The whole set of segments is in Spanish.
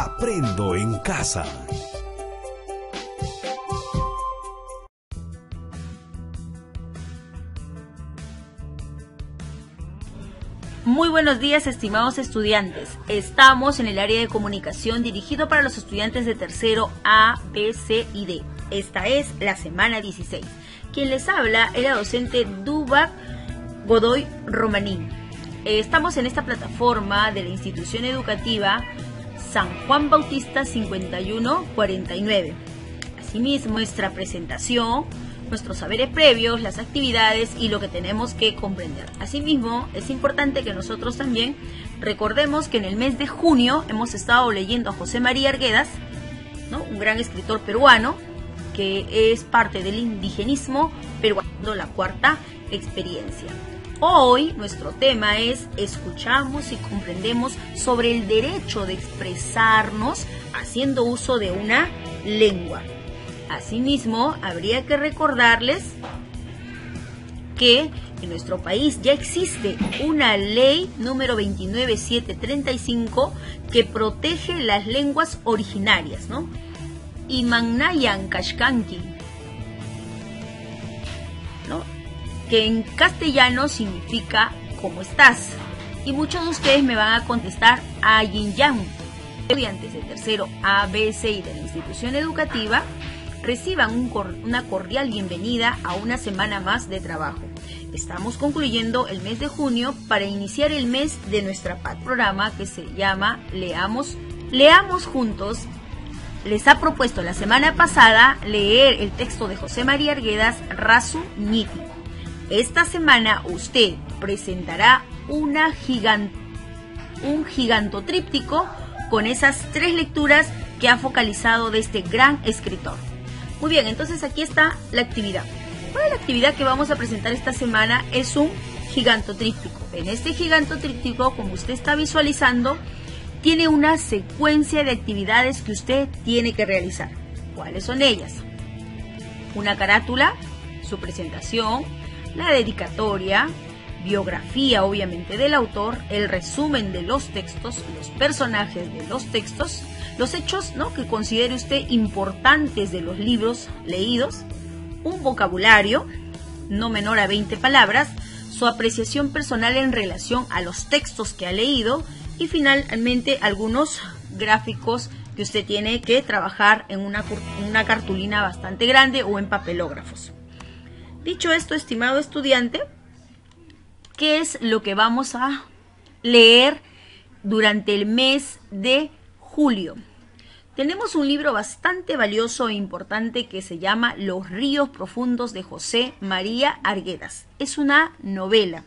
Aprendo en casa. Muy buenos días, estimados estudiantes. Estamos en el área de comunicación dirigido para los estudiantes de tercero A, B, C y D. Esta es la semana 16. Quien les habla es la docente Duba Godoy Romanín. Estamos en esta plataforma de la institución educativa San Juan Bautista 5149. Asimismo, nuestra presentación, nuestros saberes previos, las actividades y lo que tenemos que comprender. Asimismo, es importante que nosotros también recordemos que en el mes de junio hemos estado leyendo a José María Arguedas, ¿no? Un gran escritor peruano que es parte del indigenismo peruano, la cuarta experiencia. Hoy nuestro tema es escuchamos y comprendemos sobre el derecho de expresarnos haciendo uso de una lengua. Asimismo, habría que recordarles que en nuestro país ya existe una ley número 29735 que protege las lenguas originarias, ¿no? Imannayan Kashkanki, ¿no? Que en castellano significa ¿cómo estás? Y muchos de ustedes me van a contestar Ayinyan. Estudiantes de tercero A, B, C y de la institución educativa reciban una cordial bienvenida a una semana más de trabajo. Estamos concluyendo el mes de junio para iniciar el mes de nuestra programa que se llama Leamos Juntos. Les ha propuesto la semana pasada leer el texto de José María Arguedas, Rasu Ñiti. Esta semana usted presentará un gigantotríptico con esas 3 lecturas que ha focalizado de este gran escritor. Muy bien, entonces aquí está la actividad. Bueno, la actividad que vamos a presentar esta semana es un gigantotríptico. En este gigantotríptico, como usted está visualizando, tiene una secuencia de actividades que usted tiene que realizar. ¿Cuáles son ellas? Una carátula, su presentación, la dedicatoria, biografía obviamente del autor, el resumen de los textos, los personajes de los textos, los hechos, ¿no?, que considere usted importantes de los libros leídos, un vocabulario no menor a 20 palabras, su apreciación personal en relación a los textos que ha leído y finalmente algunos gráficos que usted tiene que trabajar en una cartulina bastante grande o en papelógrafos. Dicho esto, estimado estudiante, ¿qué es lo que vamos a leer durante el mes de julio? Tenemos un libro bastante valioso e importante que se llama Los ríos profundos de José María Arguedas. Es una novela.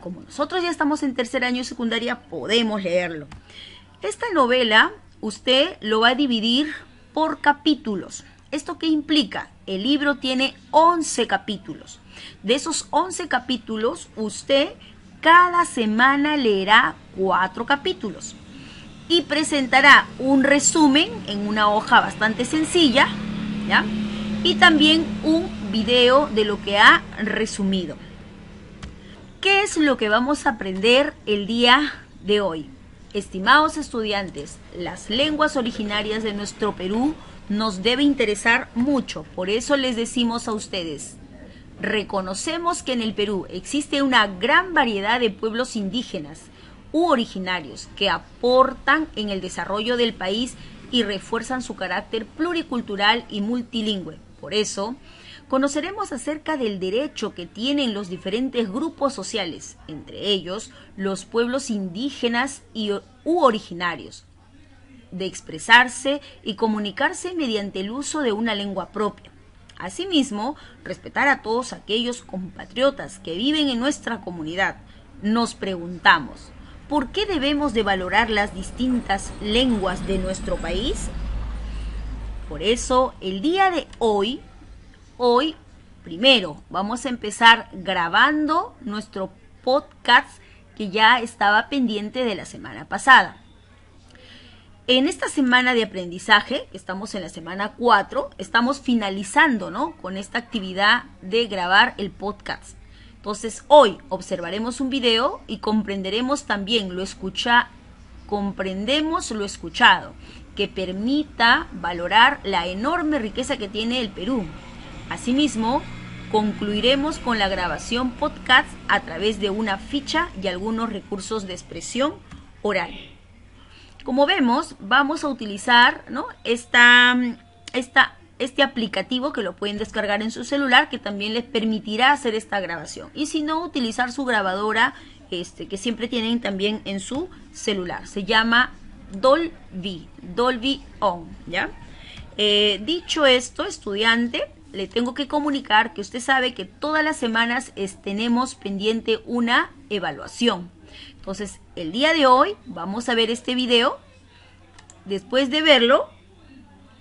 Como nosotros ya estamos en tercer año de secundaria, podemos leerlo. Esta novela usted lo va a dividir por capítulos. ¿Esto qué implica? El libro tiene 11 capítulos. De esos 11 capítulos, usted cada semana leerá 4 capítulos y presentará un resumen en una hoja bastante sencilla, ¿ya? Y también un video de lo que ha resumido. ¿Qué es lo que vamos a aprender el día de hoy? Estimados estudiantes, las lenguas originarias de nuestro Perú nos debe interesar mucho. Por eso les decimos a ustedes, reconocemos que en el Perú existe una gran variedad de pueblos indígenas u originarios que aportan en el desarrollo del país y refuerzan su carácter pluricultural y multilingüe. Por eso, conoceremos acerca del derecho que tienen los diferentes grupos sociales, entre ellos los pueblos indígenas u originarios, de expresarse y comunicarse mediante el uso de una lengua propia. Asimismo, respetar a todos aquellos compatriotas que viven en nuestra comunidad. Nos preguntamos, ¿por qué debemos de valorar las distintas lenguas de nuestro país? Por eso, el día de hoy, primero, vamos a empezar grabando nuestro podcast que ya estaba pendiente de la semana pasada. En esta semana de aprendizaje, estamos en la semana 4, estamos finalizando, ¿no?, con esta actividad de grabar el podcast. Entonces, hoy observaremos un video y comprenderemos también comprendemos lo escuchado que permita valorar la enorme riqueza que tiene el Perú. Asimismo, concluiremos con la grabación podcast a través de una ficha y algunos recursos de expresión oral. Como vemos, vamos a utilizar, ¿no?, este aplicativo que lo pueden descargar en su celular, que también les permitirá hacer esta grabación. Y si no, utilizar su grabadora que siempre tienen también en su celular. Se llama Dolby On, ¿ya? Dicho esto, estudiante, le tengo que comunicar que usted sabe que todas las semanas tenemos pendiente una evaluación. Entonces, el día de hoy vamos a ver este video. Después de verlo,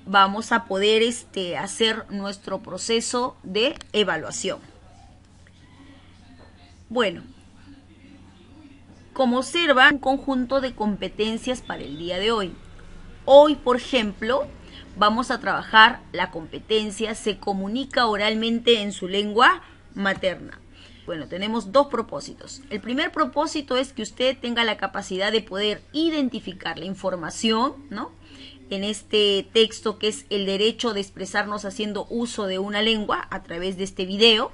vamos a poder hacer nuestro proceso de evaluación. Bueno, como observa, un conjunto de competencias para el día de hoy. Hoy, por ejemplo, vamos a trabajar la competencia se comunica oralmente en su lengua materna. Bueno, tenemos dos propósitos. El primer propósito es que usted tenga la capacidad de poder identificar la información, ¿no?, en este texto, que es el derecho de expresarnos haciendo uso de una lengua a través de este video.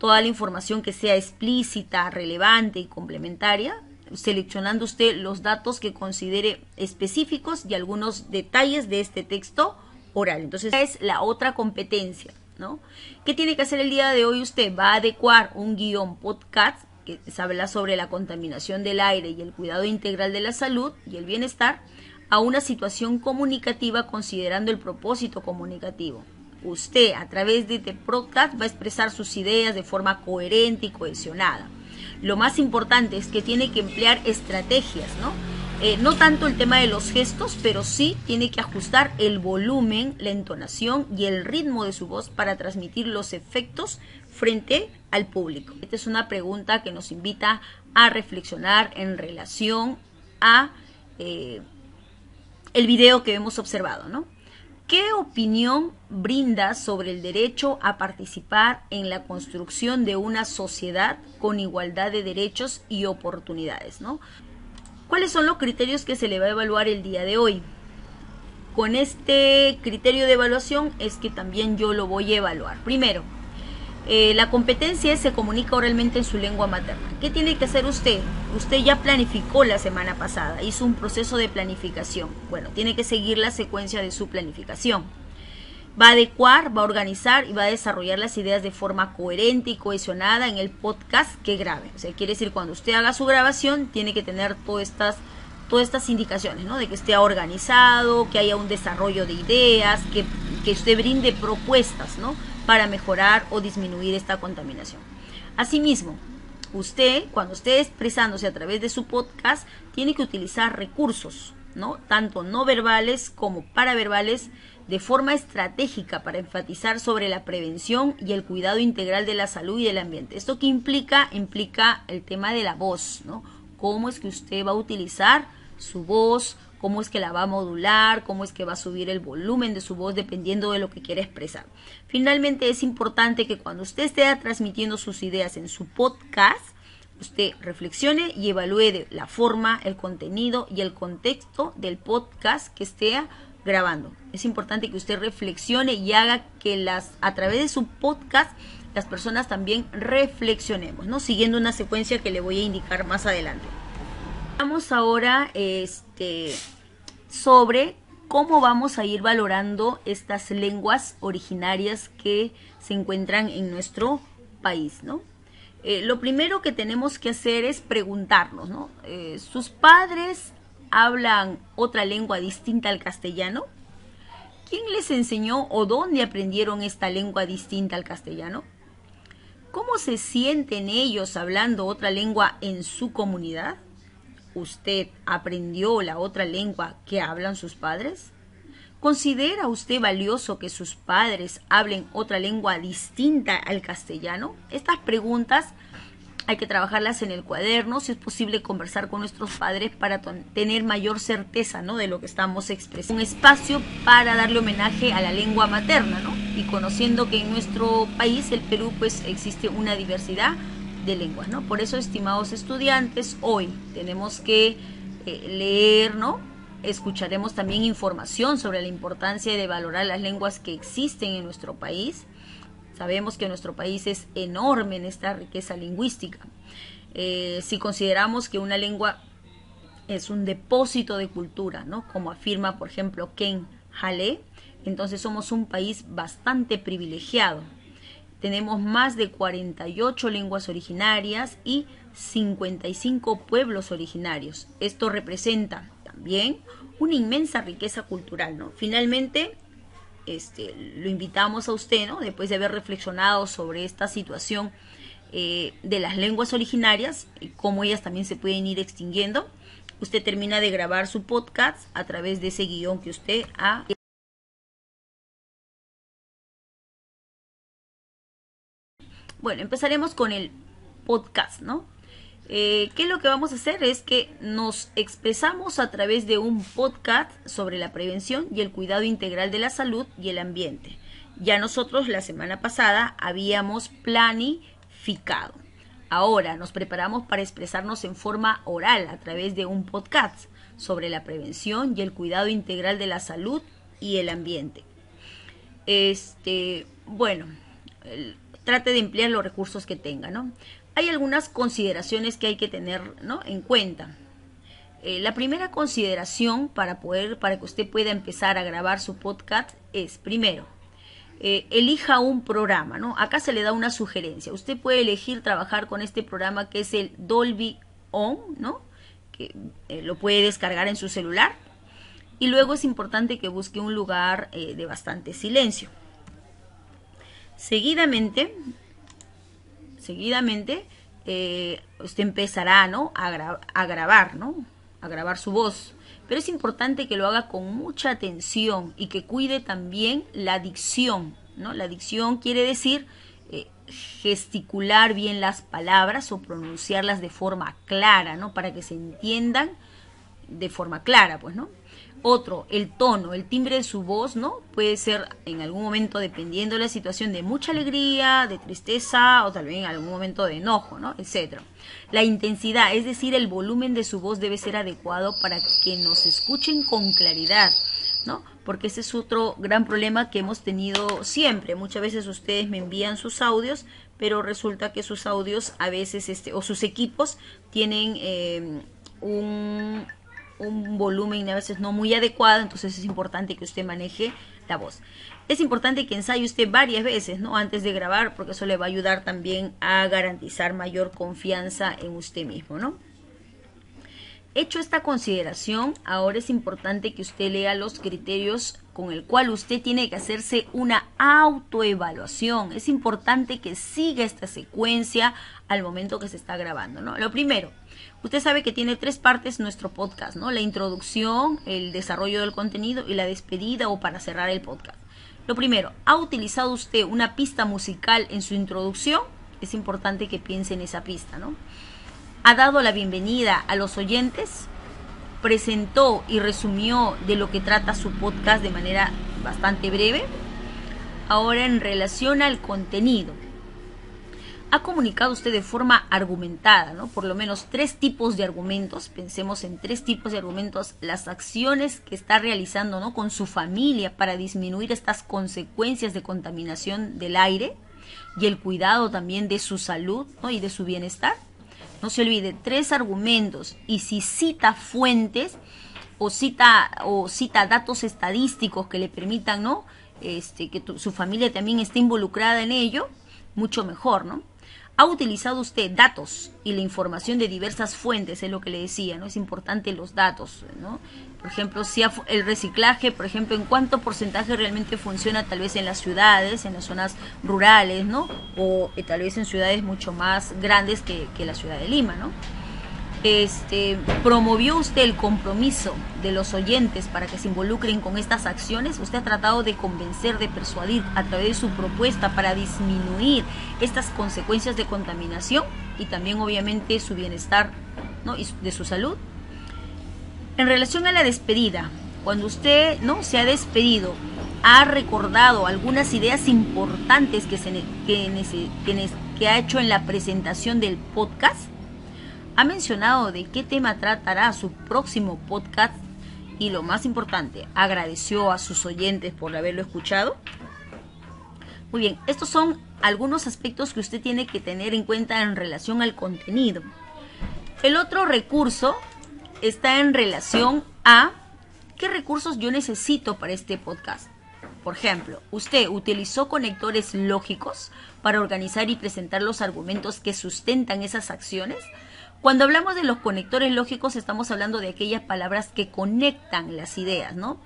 Toda la información que sea explícita, relevante y complementaria, seleccionando usted los datos que considere específicos y algunos detalles de este texto oral. Entonces, esa es la otra competencia, ¿no? ¿Qué tiene que hacer el día de hoy usted? Va a adecuar un guión podcast que habla sobre la contaminación del aire y el cuidado integral de la salud y el bienestar a una situación comunicativa considerando el propósito comunicativo. Usted, a través de este podcast, va a expresar sus ideas de forma coherente y cohesionada. Lo más importante es que tiene que emplear estrategias, ¿no? No tanto el tema de los gestos, pero sí tiene que ajustar el volumen, la entonación y el ritmo de su voz para transmitir los efectos frente al público. Esta es una pregunta que nos invita a reflexionar en relación a el video que hemos observado, ¿no? ¿Qué opinión brinda sobre el derecho a participar en la construcción de una sociedad con igualdad de derechos y oportunidades, ¿no? ¿Cuáles son los criterios que se le va a evaluar el día de hoy? Con este criterio de evaluación es que también yo lo voy a evaluar. Primero, la competencia se comunica oralmente en su lengua materna. ¿Qué tiene que hacer usted? Usted ya planificó la semana pasada, hizo un proceso de planificación. Bueno, tiene que seguir la secuencia de su planificación. Va a adecuar, va a organizar y va a desarrollar las ideas de forma coherente y cohesionada en el podcast que grabe. O sea, quiere decir, cuando usted haga su grabación, tiene que tener todas estas indicaciones, ¿no? De que esté organizado, que haya un desarrollo de ideas, que usted brinde propuestas, ¿no?, para mejorar o disminuir esta contaminación. Asimismo, usted, cuando esté expresándose a través de su podcast, tiene que utilizar recursos, ¿no?, tanto no verbales como paraverbales, de forma estratégica para enfatizar sobre la prevención y el cuidado integral de la salud y del ambiente. ¿Esto qué implica? Implica el tema de la voz, ¿no? Cómo es que usted va a utilizar su voz, cómo es que la va a modular, cómo es que va a subir el volumen de su voz dependiendo de lo que quiera expresar. Finalmente, es importante que cuando usted esté transmitiendo sus ideas en su podcast, usted reflexione y evalúe de la forma, el contenido y el contexto del podcast que esté grabando. Es importante que usted reflexione y haga que a través de su podcast las personas también reflexionemos, ¿no?, siguiendo una secuencia que le voy a indicar más adelante. Vamos ahora sobre cómo vamos a ir valorando estas lenguas originarias que se encuentran en nuestro país, ¿no? Lo primero que tenemos que hacer es preguntarnos, ¿no? ¿Sus padres hablan otra lengua distinta al castellano? ¿Quién les enseñó o dónde aprendieron esta lengua distinta al castellano? ¿Cómo se sienten ellos hablando otra lengua en su comunidad? ¿Usted aprendió la otra lengua que hablan sus padres? ¿Considera usted valioso que sus padres hablen otra lengua distinta al castellano? Estas preguntas hay que trabajarlas en el cuaderno, si es posible conversar con nuestros padres para tener mayor certeza, ¿no?, de lo que estamos expresando. Un espacio para darle homenaje a la lengua materna, ¿no? Y conociendo que en nuestro país, el Perú, pues existe una diversidad de lenguas, ¿no? Por eso, estimados estudiantes, hoy tenemos que leer, ¿no?, escucharemos también información sobre la importancia de valorar las lenguas que existen en nuestro país. Sabemos que nuestro país es enorme en esta riqueza lingüística. Si consideramos que una lengua es un depósito de cultura, ¿no? Como afirma, por ejemplo, Ken Hale, entonces somos un país bastante privilegiado. Tenemos más de 48 lenguas originarias y 55 pueblos originarios. Esto representa también una inmensa riqueza cultural, ¿no? Finalmente, lo invitamos a usted, ¿no? Después de haber reflexionado sobre esta situación de las lenguas originarias y cómo ellas también se pueden ir extinguiendo, usted termina de grabar su podcast a través de ese guión que usted ha... Bueno, empezaremos con el podcast, ¿no? ¿Qué es lo que vamos a hacer? Es que nos expresamos a través de un podcast sobre la prevención y el cuidado integral de la salud y el ambiente. Ya nosotros la semana pasada habíamos planificado. Ahora nos preparamos para expresarnos en forma oral a través de un podcast sobre la prevención y el cuidado integral de la salud y el ambiente. Trate de emplear los recursos que tenga, ¿no? Hay algunas consideraciones que hay que tener, ¿no?, en cuenta. La primera consideración para que usted pueda empezar a grabar su podcast es, primero, elija un programa, ¿no? Acá se le da una sugerencia. Usted puede elegir trabajar con este programa que es el Dolby On, ¿no? Que lo puede descargar en su celular. Y luego es importante que busque un lugar de bastante silencio. Seguidamente, usted empezará, ¿no?, a grabar, ¿no?, a grabar su voz. Pero es importante que lo haga con mucha atención y que cuide también la dicción, ¿no? La dicción quiere decir gesticular bien las palabras o pronunciarlas de forma clara, ¿no?, para que se entiendan de forma clara, pues, ¿no? Otro, el tono, el timbre de su voz, ¿no? Puede ser en algún momento, dependiendo de la situación, de mucha alegría, de tristeza o tal vez en algún momento de enojo, ¿no?, etcétera. La intensidad, es decir, el volumen de su voz debe ser adecuado para que nos escuchen con claridad, ¿no? Porque ese es otro gran problema que hemos tenido siempre. Muchas veces ustedes me envían sus audios, pero resulta que sus audios a veces, o sus equipos tienen un volumen a veces no muy adecuado, entonces es importante que usted maneje la voz. Es importante que ensaye usted varias veces, ¿no?, antes de grabar, porque eso le va a ayudar también a garantizar mayor confianza en usted mismo, ¿no? Hecho esta consideración, ahora es importante que usted lea los criterios con el cual usted tiene que hacerse una autoevaluación. Es importante que siga esta secuencia al momento que se está grabando, ¿no? Lo primero, usted sabe que tiene 3 partes nuestro podcast, ¿no? La introducción, el desarrollo del contenido y la despedida o para cerrar el podcast. Lo primero, ¿ha utilizado usted una pista musical en su introducción? Es importante que piense en esa pista, ¿no? ¿Ha dado la bienvenida a los oyentes? ¿Presentó y resumió de lo que trata su podcast de manera bastante breve? Ahora, en relación al contenido, ¿ha comunicado usted de forma argumentada, ¿no? Por lo menos 3 tipos de argumentos? Pensemos en 3 tipos de argumentos. Las acciones que está realizando, ¿no?, con su familia para disminuir estas consecuencias de contaminación del aire y el cuidado también de su salud, ¿no?, y de su bienestar. No se olvide, 3 argumentos, y si cita fuentes o cita datos estadísticos que le permitan, ¿no?, que su familia también esté involucrada en ello, mucho mejor, ¿no? ¿Ha utilizado usted datos y la información de diversas fuentes? Es lo que le decía, ¿no? Es importante los datos, ¿no? Por ejemplo, si el reciclaje, por ejemplo, en cuánto porcentaje realmente funciona tal vez en las ciudades, en las zonas rurales, ¿no? O tal vez en ciudades mucho más grandes que la ciudad de Lima, ¿no? ¿Promovió usted el compromiso de los oyentes para que se involucren con estas acciones? ¿Usted ha tratado de convencer, de persuadir a través de su propuesta para disminuir estas consecuencias de contaminación y también obviamente su bienestar, ¿no?, y de su salud? En relación a la despedida, cuando usted, ¿no?, se ha despedido, ¿ha recordado algunas ideas importantes que ha hecho en la presentación del podcast? ¿Ha mencionado de qué tema tratará su próximo podcast y lo más importante, agradeció a sus oyentes por haberlo escuchado. Muy bien, estos son algunos aspectos que usted tiene que tener en cuenta en relación al contenido. El otro recurso está en relación a qué recursos yo necesito para este podcast. Por ejemplo, usted utilizó conectores lógicos para organizar y presentar los argumentos que sustentan esas acciones. Cuando hablamos de los conectores lógicos, estamos hablando de aquellas palabras que conectan las ideas, ¿no?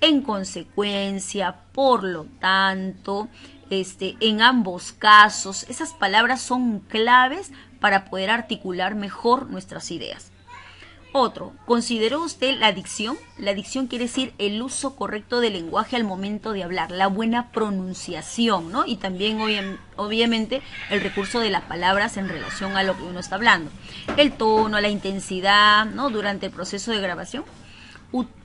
En consecuencia, por lo tanto, en ambos casos, esas palabras son claves para poder articular mejor nuestras ideas. Otro, ¿consideró usted la dicción? La dicción quiere decir el uso correcto del lenguaje al momento de hablar, la buena pronunciación, ¿no? Y también, obviamente, el recurso de las palabras en relación a lo que uno está hablando. El tono, la intensidad, ¿no? Durante el proceso de grabación.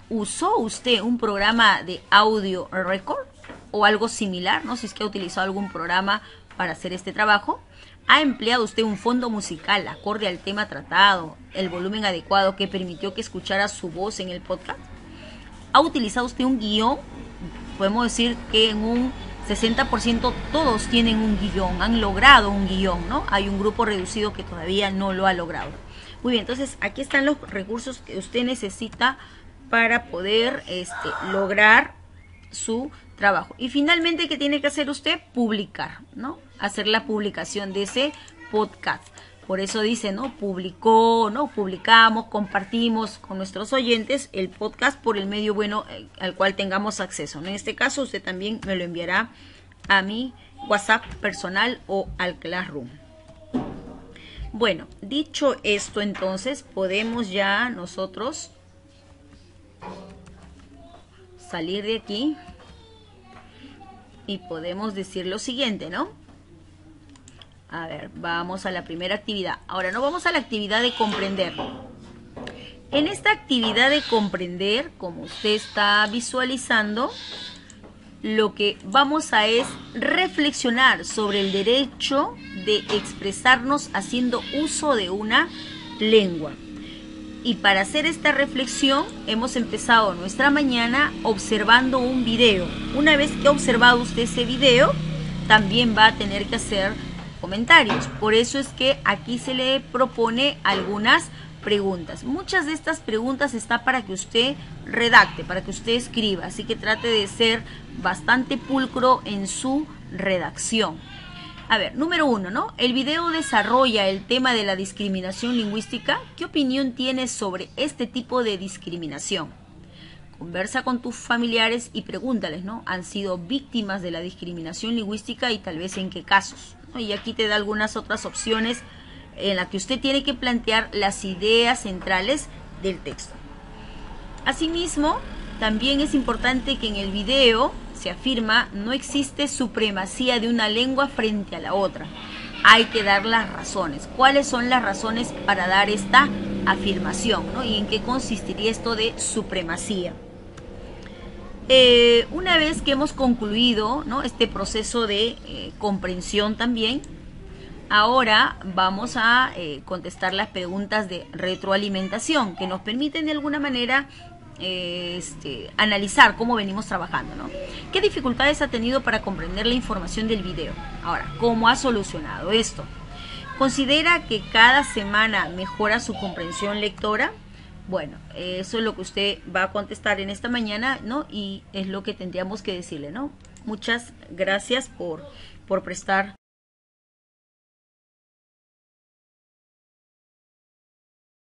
¿Usó usted un programa de audio record o algo similar, ¿no? Si es que ha utilizado algún programa para hacer este trabajo. ¿Ha empleado usted un fondo musical acorde al tema tratado, el volumen adecuado que permitió que escuchara su voz en el podcast? ¿Ha utilizado usted un guión? Podemos decir que en un 60% todos tienen un guión, han logrado un guión, ¿no? Hay un grupo reducido que todavía no lo ha logrado. Muy bien, entonces aquí están los recursos que usted necesita para poder lograr su trabajo. Y finalmente, ¿qué tiene que hacer usted? Publicar, ¿no? Hacer la publicación de ese podcast. Por eso dice, ¿no? Publicó, ¿no? Publicamos, compartimos con nuestros oyentes el podcast por el medio bueno al cual tengamos acceso, ¿no? En este caso, usted también me lo enviará a mi WhatsApp personal o al Classroom. Bueno, dicho esto, entonces, podemos ya nosotros salir de aquí y podemos decir lo siguiente, ¿no? A ver, vamos a la primera actividad. Ahora, no vamos a la actividad de comprender. En esta actividad de comprender, como usted está visualizando, lo que vamos a es reflexionar sobre el derecho de expresarnos haciendo uso de una lengua. Y para hacer esta reflexión hemos empezado nuestra mañana observando un video. Una vez que ha observado usted ese video, también va a tener que hacer comentarios. Por eso es que aquí se le propone algunas preguntas. Muchas de estas preguntas está para que usted redacte, para que usted escriba. Así que trate de ser bastante pulcro en su redacción. A ver, número 1, ¿no? El video desarrolla el tema de la discriminación lingüística. ¿Qué opinión tienes sobre este tipo de discriminación? Conversa con tus familiares y pregúntales, ¿no? ¿Han sido víctimas de la discriminación lingüística y tal vez en qué casos? ¿No? Y aquí te da algunas otras opciones en las que usted tiene que plantear las ideas centrales del texto. Asimismo, también es importante que en el video se afirma no existe supremacía de una lengua frente a la otra. Hay que dar las razones. ¿Cuáles son las razones para dar esta afirmación, ¿no? ¿Y en qué consistiría esto de supremacía? Una vez que hemos concluido, ¿no?, este proceso de comprensión también, ahora vamos a contestar las preguntas de retroalimentación que nos permiten de alguna manera analizar cómo venimos trabajando, ¿no? ¿Qué dificultades ha tenido para comprender la información del video? Ahora, ¿cómo ha solucionado esto? ¿Considera que cada semana mejora su comprensión lectora? Bueno, eso es lo que usted va a contestar en esta mañana, ¿no? Y es lo que tendríamos que decirle, ¿no? Muchas gracias por prestar